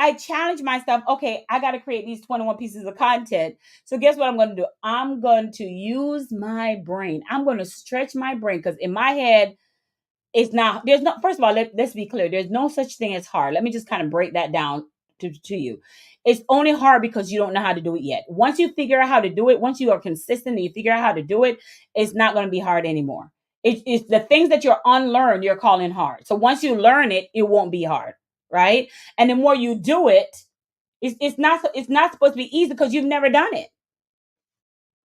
I challenge myself, okay, I got to create these 21 pieces of content. So guess what I'm going to do? I'm going to use my brain. I'm going to stretch my brain because in my head, there's no, first of all, let's be clear. There's no such thing as hard. Let me just kind of break that down to you. It's only hard because you don't know how to do it yet. Once you figure out how to do it, once you are consistent and you figure out how to do it, it's not going to be hard anymore. It's the things that you're unlearned, you're calling hard. So once you learn it, it won't be hard. right? And the more you do it, it's not supposed to be easy because you've never done it.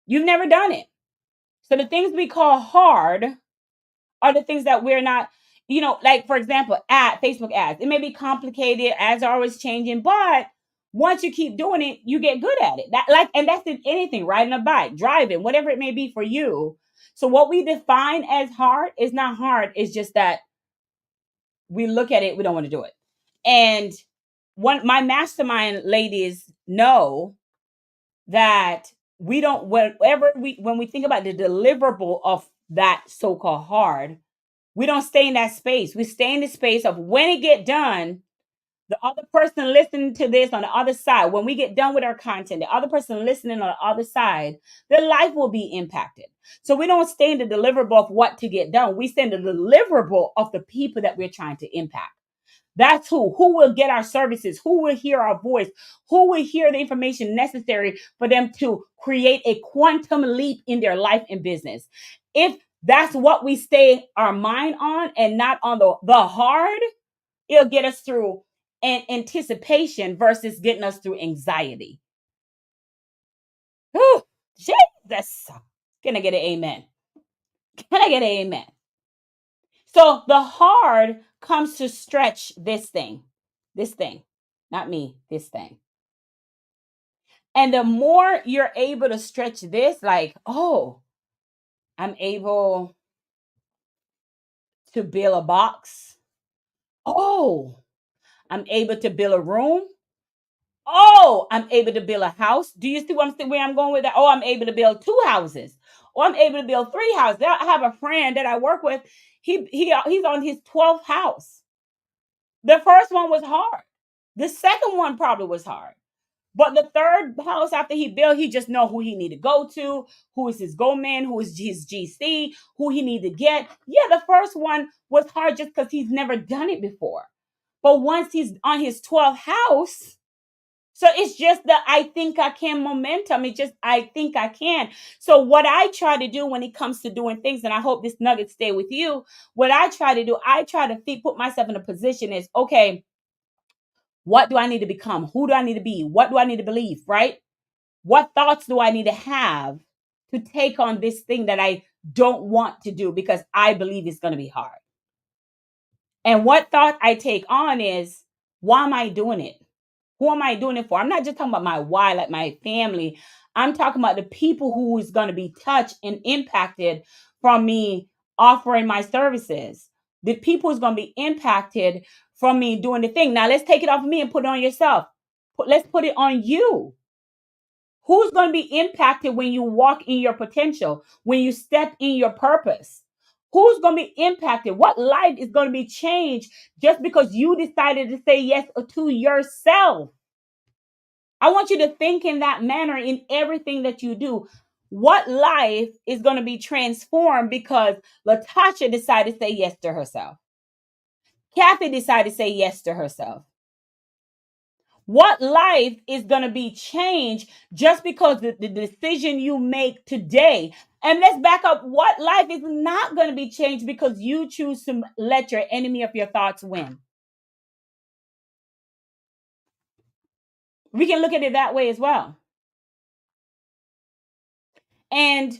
You've never done it. So the things we call hard are the things that we're not, like for example, Facebook ads. It may be complicated, ads are always changing, but once you keep doing it, you get good at it. And that's in anything, riding a bike, driving, whatever it may be for you. So what we define as hard is not hard. It's just that we look at it, we don't want to do it. And my mastermind ladies know that we don't, when we think about the deliverable of that so-called hard, we don't stay in that space. We stay in the space of when it get done, the other person listening to this on the other side, when we get done with our content, the other person listening on the other side, their life will be impacted. So we don't stay in the deliverable of what to get done. We stay in the deliverable of the people that we're trying to impact. That's who will get our services, who will hear our voice, who will hear the information necessary for them to create a quantum leap in their life and business. If that's what we stay our mind on and not on the hard, it'll get us through anticipation versus getting us through anxiety. Whew, Jesus. Can I get an amen? Can I get an amen? So the hard comes to stretch this thing, not me, this thing. And the more you're able to stretch this, like, oh, I'm able to build a box. Oh, I'm able to build a room. Oh, I'm able to build a house. Do you see where I'm going with that? Oh, I'm able to build 2 houses. Or I'm able to build 3 houses. I have a friend that I work with. He's on his 12th house. The first one was hard. The second one probably was hard. But the third house after he built, he just know who he need to go to, who is his go man, who is his GC, who he need to get. Yeah, the first one was hard just because he's never done it before. But once he's on his 12th house, so it's just the I think I can momentum. It's just I think I can. So what I try to do when it comes to doing things, and I hope this nugget stay with you, what I try to do, I try to put myself in a position is, okay, what do I need to become? Who do I need to be? What do I need to believe, right? What thoughts do I need to have to take on this thing that I don't want to do because I believe it's going to be hard? And what thought I take on is, why am I doing it? Who am I doing it for? I'm not just talking about my why, like my family. I'm talking about the people who is going to be touched and impacted from me offering my services. The people who's going to be impacted from me doing the thing. Now let's take it off of me and put it on yourself. Let's put it on you. Who's going to be impacted when you walk in your potential, when you step in your purpose? Who's going to be impacted? What life is going to be changed just because you decided to say yes to yourself? I want you to think in that manner in everything that you do. What life is going to be transformed because Latasha decided to say yes to herself? Kathy decided to say yes to herself. What life is going to be changed just because the decision you make today? And let's back up. What life is not going to be changed because you choose to let your enemy of your thoughts win? We can look at it that way as well. And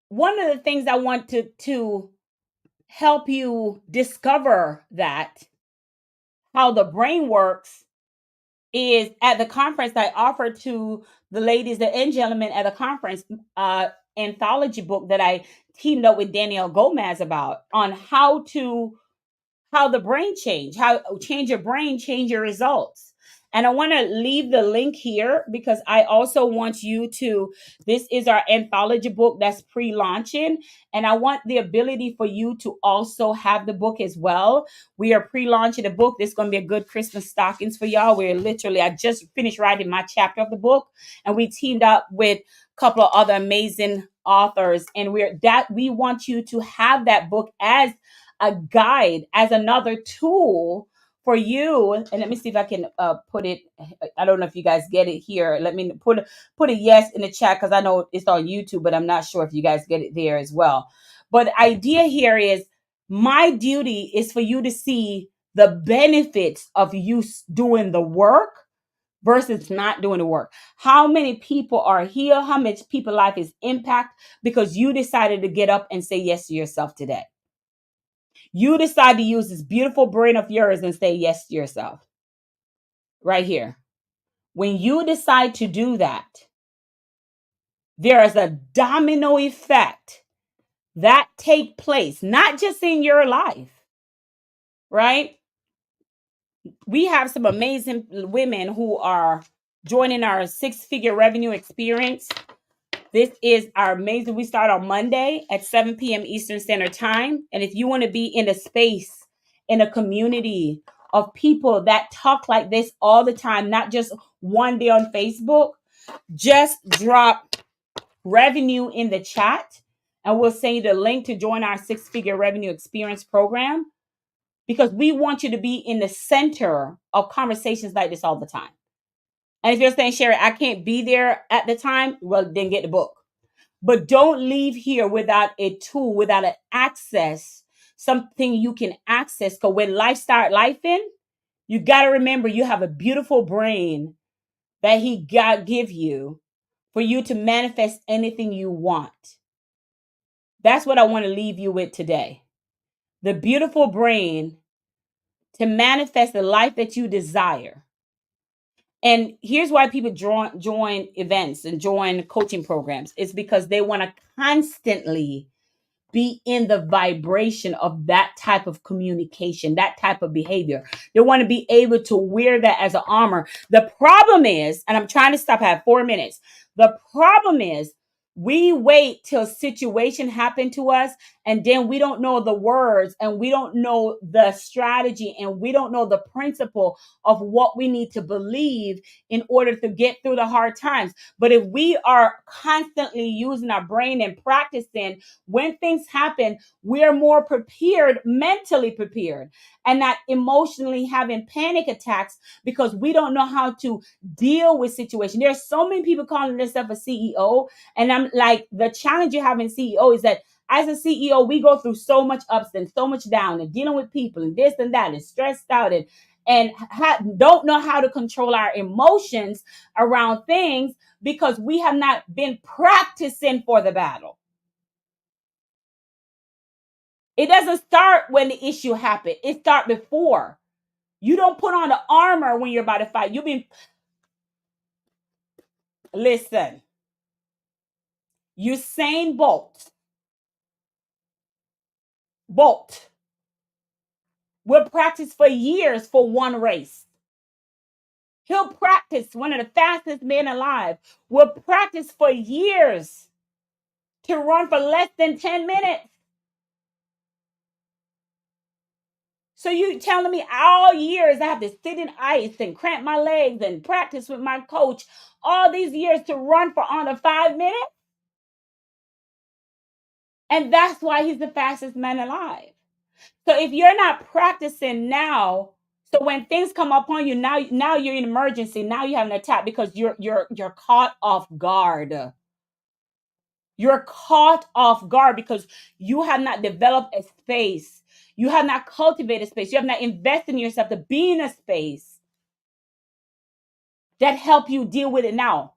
one of the things I want to help you discover that how the brain works is at the conference I offered to the ladies and gentlemen at the conference, anthology book that I teamed up with Danielle Gomez about on how the brain how change your brain, change your results. And I want to leave the link here because I also want you to, this is our anthology book that's pre-launching. And I want the ability for you to also have the book as well. We are pre-launching the book. This is going to be a good Christmas stockings for y'all. I just finished writing my chapter of the book and we teamed up with a couple of other amazing authors. And we want you to have that book as a guide, as another tool for you. And let me see if I can put it. I don't know if you guys get it here. Let me put a yes in the chat because I know it's on YouTube, but I'm not sure if you guys get it there as well. But the idea here is my duty is for you to see the benefits of you doing the work versus not doing the work. How many people are healed? How much people life is impact because you decided to get up and say yes to yourself today. You decide to use this beautiful brain of yours and say yes to yourself. Right here. When you decide to do that, there is a domino effect that take place, not just in your life, right? We have some amazing women who are joining our 6-figure revenue experience. This is our amazing. We start on Monday at 7 p.m. Eastern Standard Time. And if you want to be in a space, in a community of people that talk like this all the time, not just one day on Facebook, just drop revenue in the chat and we'll send you the link to join our 6-figure revenue experience program because we want you to be in the center of conversations like this all the time. And if you're saying, Sherry, I can't be there at the time, well, then get the book. But don't leave here without a tool, without an access, something you can access. Because when life start life in, you got to remember you have a beautiful brain that he God give you for you to manifest anything you want. That's what I want to leave you with today. The beautiful brain to manifest the life that you desire. And here's why people join events and join coaching programs. It's because they want to constantly be in the vibration of that type of communication, that type of behavior. They want to be able to wear that as an armor. The problem is, and I'm trying to stop at 4 minutes. The problem is we wait till situation happen to us and then we don't know the words and we don't know the strategy and we don't know the principle of what we need to believe in order to get through the hard times. But if we are constantly using our brain and practicing, when things happen, we're more prepared, mentally prepared, and not emotionally having panic attacks because we don't know how to deal with situations. There's so many people calling themselves a CEO, and I'm like, the challenge you have in CEO is that as a CEO, we go through so much ups and so much down and dealing with people and this and that and stressed out and don't know how to control our emotions around things because we have not been practicing for the battle. It doesn't start when the issue happened. It starts before. You don't put on the armor when you're about to fight. Listen. Usain Bolt will practice for years for one race. He'll practice, one of the fastest men alive, will practice for years to run for less than 10 minutes. So you telling me all years I have to sit in ice and cramp my legs and practice with my coach all these years to run for under 5 minutes? And that's why he's the fastest man alive. So if you're not practicing now, so when things come upon you, now you're in emergency. Now you have an attack because you're caught off guard. You're caught off guard because you have not developed a space. You have not cultivated space. You have not invested in yourself to be in a space that help you deal with it now.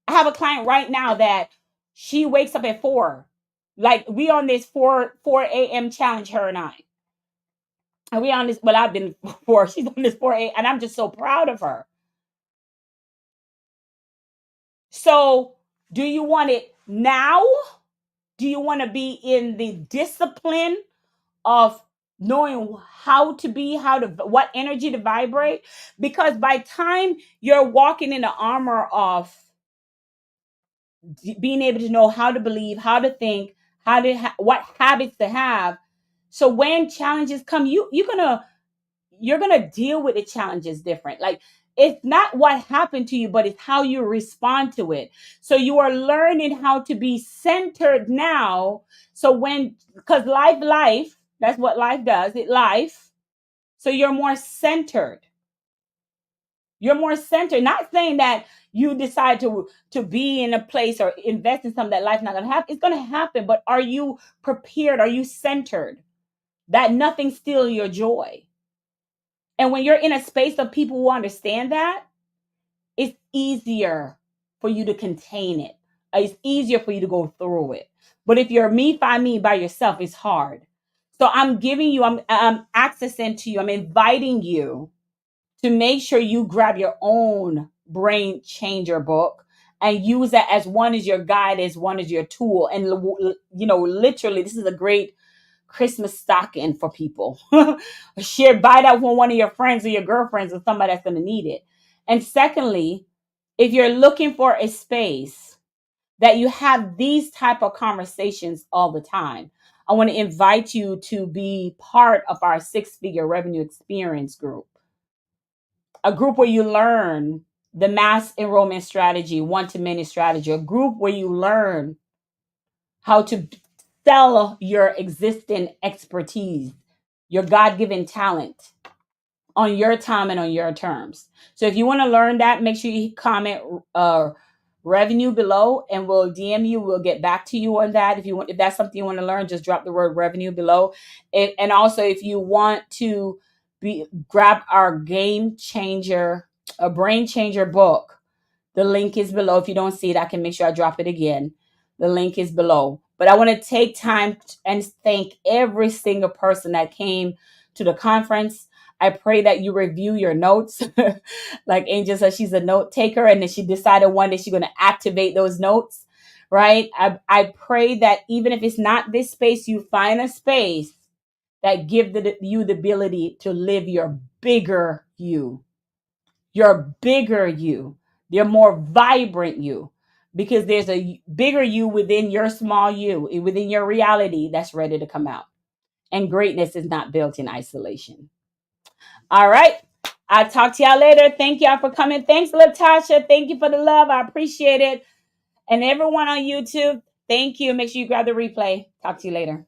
I have a client right now that she wakes up at 4. Like we on this 4 a.m. challenge, her and I. And we on this, well, I've been 4. She's on this 4 a.m. and I'm just so proud of her. So do you want it now? Do you want to be in the discipline of knowing how to be, what energy to vibrate? Because by time you're walking in the armor of being able to know how to believe, how to think, what habits to have. So when challenges come, you're gonna deal with the challenges different. Like it's not what happened to you, but it's how you respond to it. So you are learning how to be centered now. So because life, that's what life does. Life. So you're more centered. You're more centered. Not saying that you decide to be in a place or invest in something that life's not going to happen. It's going to happen, but are you prepared? Are you centered? That nothing steals your joy. And when you're in a space of people who understand that, it's easier for you to contain it. It's easier for you to go through it. But if you're me, find me by yourself, it's hard. So I'm giving you, I'm accessing to you, I'm inviting you to make sure you grab your own brain changer book and use that as one as your guide, as one as your tool. And, literally, this is a great Christmas stocking for people. Buy that with one of your friends or your girlfriends or somebody that's going to need it. And secondly, if you're looking for a space that you have these type of conversations all the time, I want to invite you to be part of our 6-figure revenue experience group, a group where you learn the mass enrollment strategy, one-to-many strategy, a group where you learn how to sell your existing expertise, your God-given talent on your time and on your terms. So if you want to learn that, make sure you comment revenue below and we'll DM you. We'll get back to you on that. If that's something you want to learn, just drop the word revenue below. And also, if you want to grab our game changer, a brain changer book, the link is below. If you don't see it, I can make sure I drop it again. The link is below. But I want to take time and thank every single person that came to the conference. I pray that you review your notes. Like Angel said, she's a note taker, and then she decided one day she's going to activate those notes, right? I pray that even if it's not this space, you find a space that gives you the ability to live your bigger you, your more vibrant you, because there's a bigger you within your small you, within your reality that's ready to come out. And greatness is not built in isolation. All right. I'll talk to y'all later. Thank y'all for coming. Thanks, Latasha. Thank you for the love. I appreciate it. And everyone on YouTube, thank you. Make sure you grab the replay. Talk to you later.